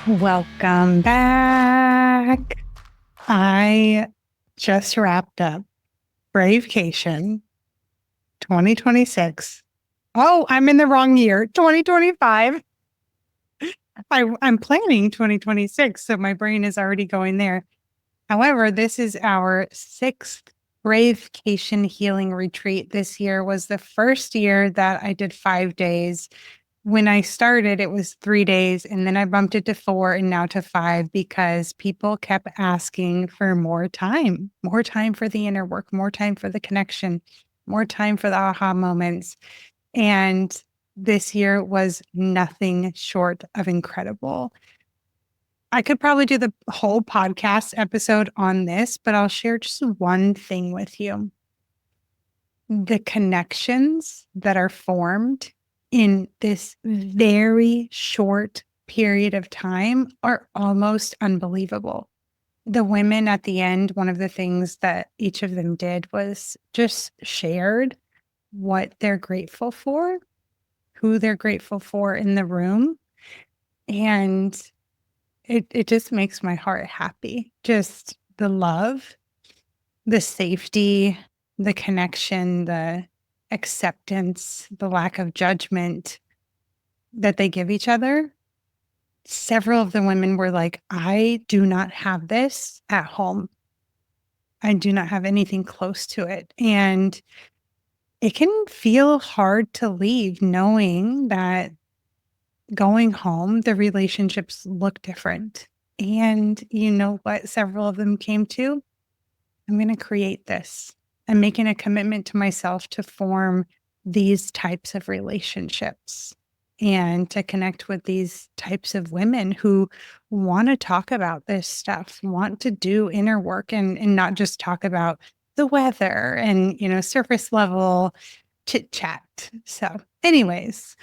Welcome back. I just wrapped up Bravecation 2026. Oh, I'm in the wrong year, 2025. I'm planning 2026, so my brain is already going there. However, this is our sixth Bravecation healing retreat. This year was the first year that I did 5 days. When I started, it was 3 days, and then I bumped it to 4 and now to 5 because people kept asking for more time for the inner work, more time for the connection, more time for the aha moments. And this year was nothing short of incredible. I could probably do the whole podcast episode on this, but I'll share just one thing with you. The connections that are formed in this very short period of time are almost unbelievable. The women at the end, one of the things that each of them did was just shared what they're grateful for, who they're grateful for in the room. And it just makes my heart happy. Just the love, the safety, the connection, the acceptance, the lack of judgment that they give each other. Several of the women were like, I do not have this at home. I do not have anything close to it. And it can feel hard to leave knowing that going home, the relationships look different. And you know what? Several of them came to, I'm going to create this. I'm making a commitment to myself to form these types of relationships and to connect with these types of women who want to talk about this stuff, want to do inner work and not just talk about the weather and, surface level chit chat. So, anyways,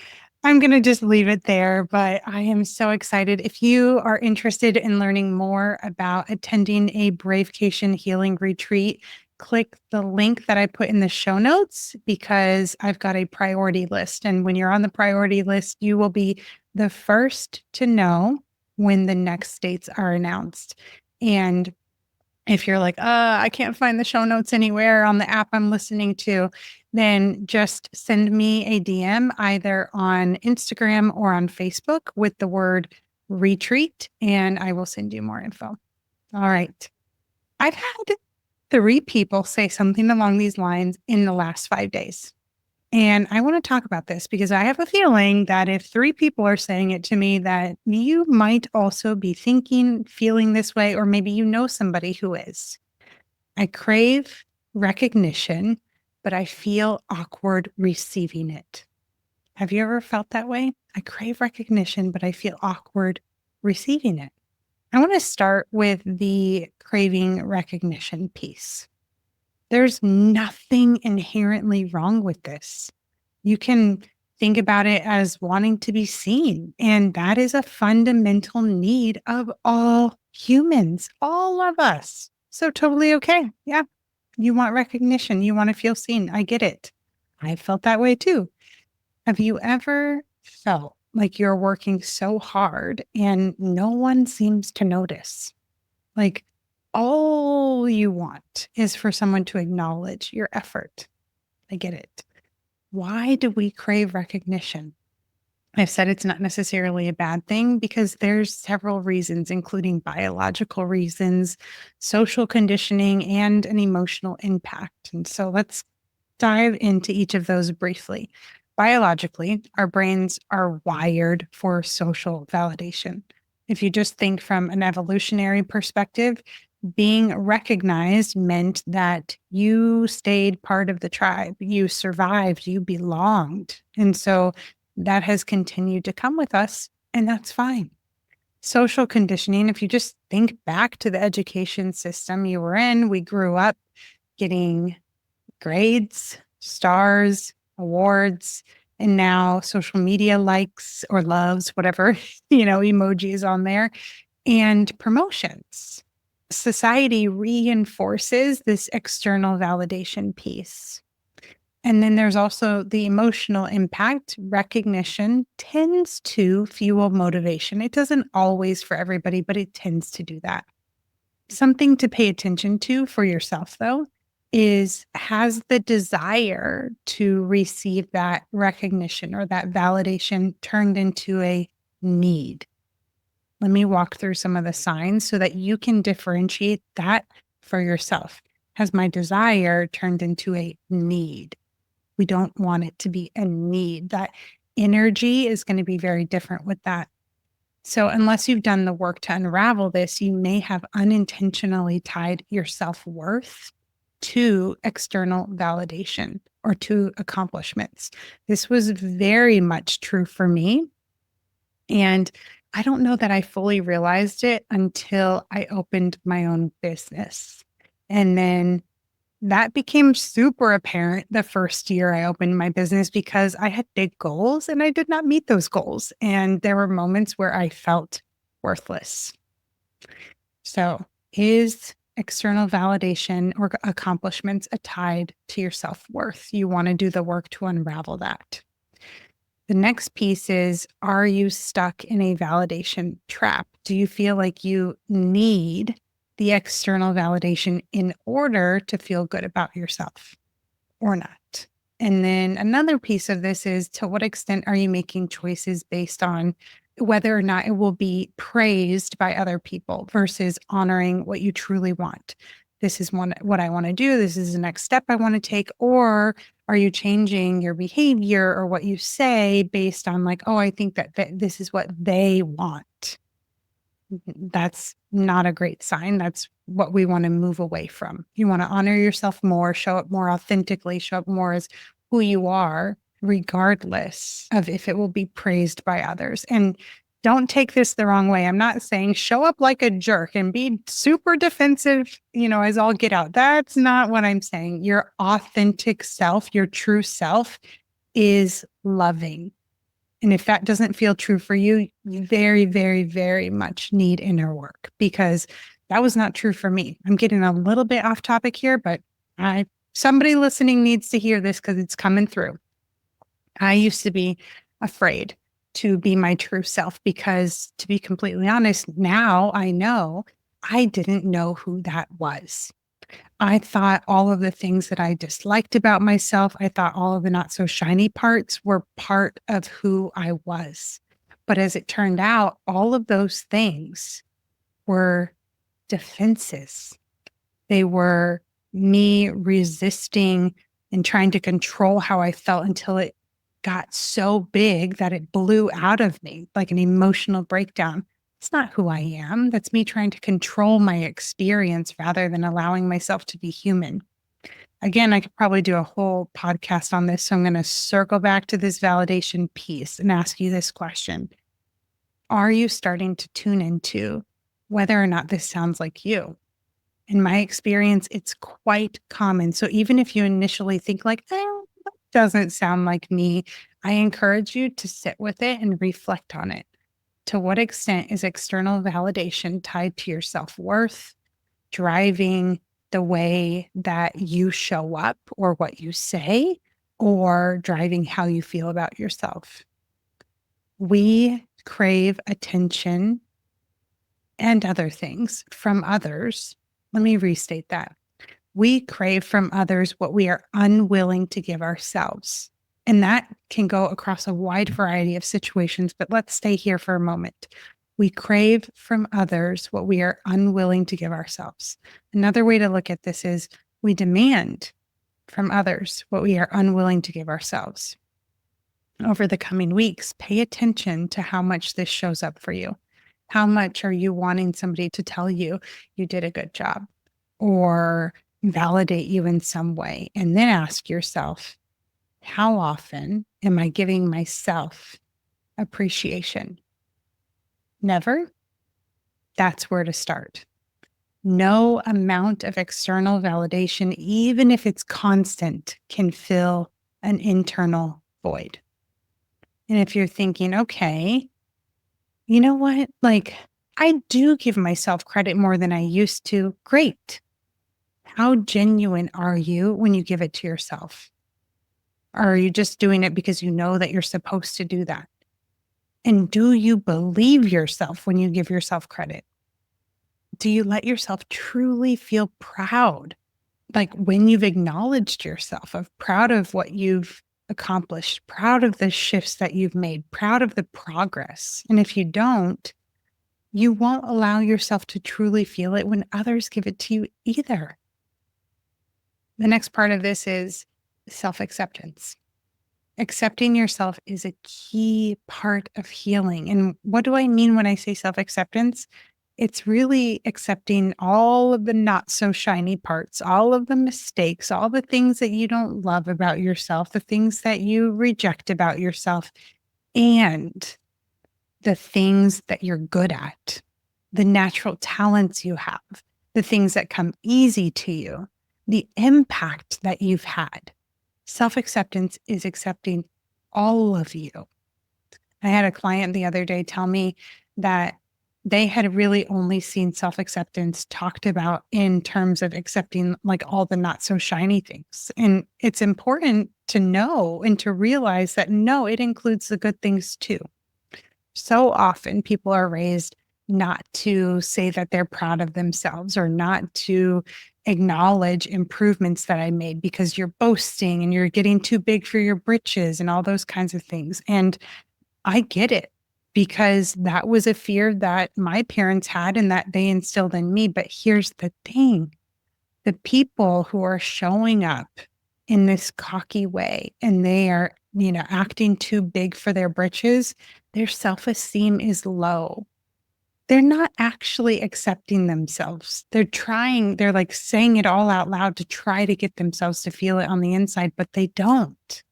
I'm going to just leave it there, but I am so excited. If you are interested in learning more about attending a Bravecation healing retreat, click the link that I put in the show notes because I've got a priority list. And when you're on the priority list, you will be the first to know when the next dates are announced. And if you're like, I can't find the show notes anywhere on the app I'm listening to, then just send me a DM either on Instagram or on Facebook with the word retreat, and I will send you more info. All right. I've had 3 people say something along these lines in the last 5 days. And I want to talk about this because I have a feeling that if 3 people are saying it to me, that you might also be thinking, feeling this way, or maybe you know somebody who is. I crave recognition, but I feel awkward receiving it. Have you ever felt that way? I crave recognition, but I feel awkward receiving it. I want to start with the craving recognition piece. There's nothing inherently wrong with this. You can think about it as wanting to be seen, and that is a fundamental need of all humans, all of us. So totally okay. Yeah. You want recognition. You want to feel seen. I get it. I felt that way too. Have you ever felt like you're working so hard and no one seems to notice? Like all you want is for someone to acknowledge your effort. I get it. Why do we crave recognition? I've said it's not necessarily a bad thing because there's several reasons, including biological reasons, social conditioning, and an emotional impact. And so let's dive into each of those briefly. Biologically, our brains are wired for social validation. If you just think from an evolutionary perspective, being recognized meant that you stayed part of the tribe, you survived, you belonged. And so that has continued to come with us, and that's fine. Social conditioning, if you just think back to the education system you were in, we grew up getting grades, stars, awards, and now social media likes or loves, whatever, emojis on there, and promotions. Society reinforces this external validation piece. And then there's also the emotional impact. Recognition tends to fuel motivation. It doesn't always for everybody, but it tends to do that. Something to pay attention to for yourself, though, is has the desire to receive that recognition or that validation turned into a need? Let me walk through some of the signs so that you can differentiate that for yourself. Has my desire turned into a need? We don't want it to be a need. That energy is going to be very different with that. So, unless you've done the work to unravel this, you may have unintentionally tied your self worth to external validation or to accomplishments. This was very much true for me. And I don't know that I fully realized it until I opened my own business. And then that became super apparent the first year I opened my business because I had big goals and I did not meet those goals. And there were moments where I felt worthless. So, is external validation or accomplishments tied to your self worth? You want to do the work to unravel that. The next piece is, are you stuck in a validation trap? Do you feel like you need the external validation in order to feel good about yourself or not? And then another piece of this is, to what extent are you making choices based on whether or not it will be praised by other people versus honoring what you truly want? This is what I want to do. This is the next step I want to take. Or are you changing your behavior or what you say based on like, oh, I think that this is what they want? That's not a great sign. That's what we want to move away from. You want to honor yourself more, show up more authentically, show up more as who you are, regardless of if it will be praised by others. And don't take this the wrong way. I'm not saying show up like a jerk and be super defensive, as all get out. That's not what I'm saying. Your authentic self, your true self is loving. And if that doesn't feel true for you, you very, very, very much need inner work, because that was not true for me. I'm getting a little bit off topic here, but somebody listening needs to hear this because it's coming through. I used to be afraid to be my true self because, to be completely honest, now I know I didn't know who that was. I thought all of the things that I disliked about myself, I thought all of the not so shiny parts were part of who I was. But as it turned out, all of those things were defenses. They were me resisting and trying to control how I felt until it got so big that it blew out of me like an emotional breakdown. It's not who I am. That's me trying to control my experience rather than allowing myself to be human. Again, I could probably do a whole podcast on this. So I'm going to circle back to this validation piece and ask you this question. Are you starting to tune into whether or not this sounds like you? In my experience, it's quite common. So even if you initially think like, oh, that doesn't sound like me, I encourage you to sit with it and reflect on it. To what extent is external validation tied to your self-worth, driving the way that you show up or what you say, or driving how you feel about yourself? We crave attention and other things from others. Let me restate that. We crave from others what we are unwilling to give ourselves. And that can go across a wide variety of situations, but let's stay here for a moment. We crave from others what we are unwilling to give ourselves. Another way to look at this is we demand from others what we are unwilling to give ourselves. Over the coming weeks, pay attention to how much this shows up for you. How much are you wanting somebody to tell you you did a good job or validate you in some way? And then ask yourself, how often am I giving myself appreciation? Never? That's where to start. No amount of external validation, even if it's constant, can fill an internal void. And if you're thinking, okay, you know what? Like, I do give myself credit more than I used to. Great. How genuine are you when you give it to yourself? Or are you just doing it because you know that you're supposed to do that? And do you believe yourself when you give yourself credit? Do you let yourself truly feel proud? Like when you've acknowledged yourself, of proud of what you've accomplished, proud of the shifts that you've made, proud of the progress. And if you don't, you won't allow yourself to truly feel it when others give it to you either. The next part of this is self acceptance. Accepting yourself is a key part of healing. And what do I mean when I say self acceptance? It's really accepting all of the not so shiny parts, all of the mistakes, all the things that you don't love about yourself, the things that you reject about yourself, and the things that you're good at, the natural talents you have, the things that come easy to you, the impact that you've had. Self acceptance is accepting all of you. I had a client the other day tell me that they had really only seen self acceptance talked about in terms of accepting like all the not so shiny things. And it's important to know and to realize that no, it includes the good things too. So often people are raised not to say that they're proud of themselves or not to acknowledge improvements that I made because you're boasting and you're getting too big for your britches and all those kinds of things. And I get it because that was a fear that my parents had and that they instilled in me. But here's the thing. The people who are showing up in this cocky way and they are, acting too big for their britches, their self-esteem is low. They're not actually accepting themselves. They're like saying it all out loud to try to get themselves to feel it on the inside, but they don't.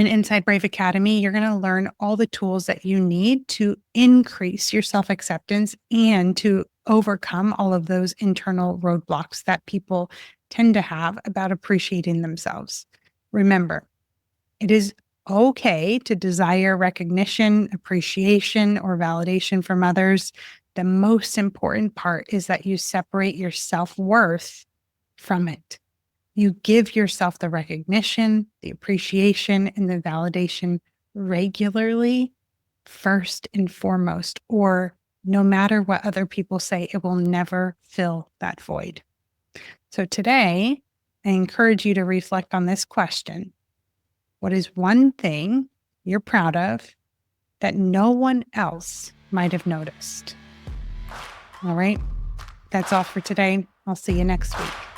And inside Brave Academy, you're going to learn all the tools that you need to increase your self-acceptance and to overcome all of those internal roadblocks that people tend to have about appreciating themselves. Remember, it is okay to desire recognition, appreciation, or validation from others. The most important part is that you separate your self-worth from it. You give yourself the recognition, the appreciation, and the validation regularly, first and foremost, or no matter what other people say, it will never fill that void. So today, I encourage you to reflect on this question. What is one thing you're proud of that no one else might have noticed? All right, that's all for today. I'll see you next week.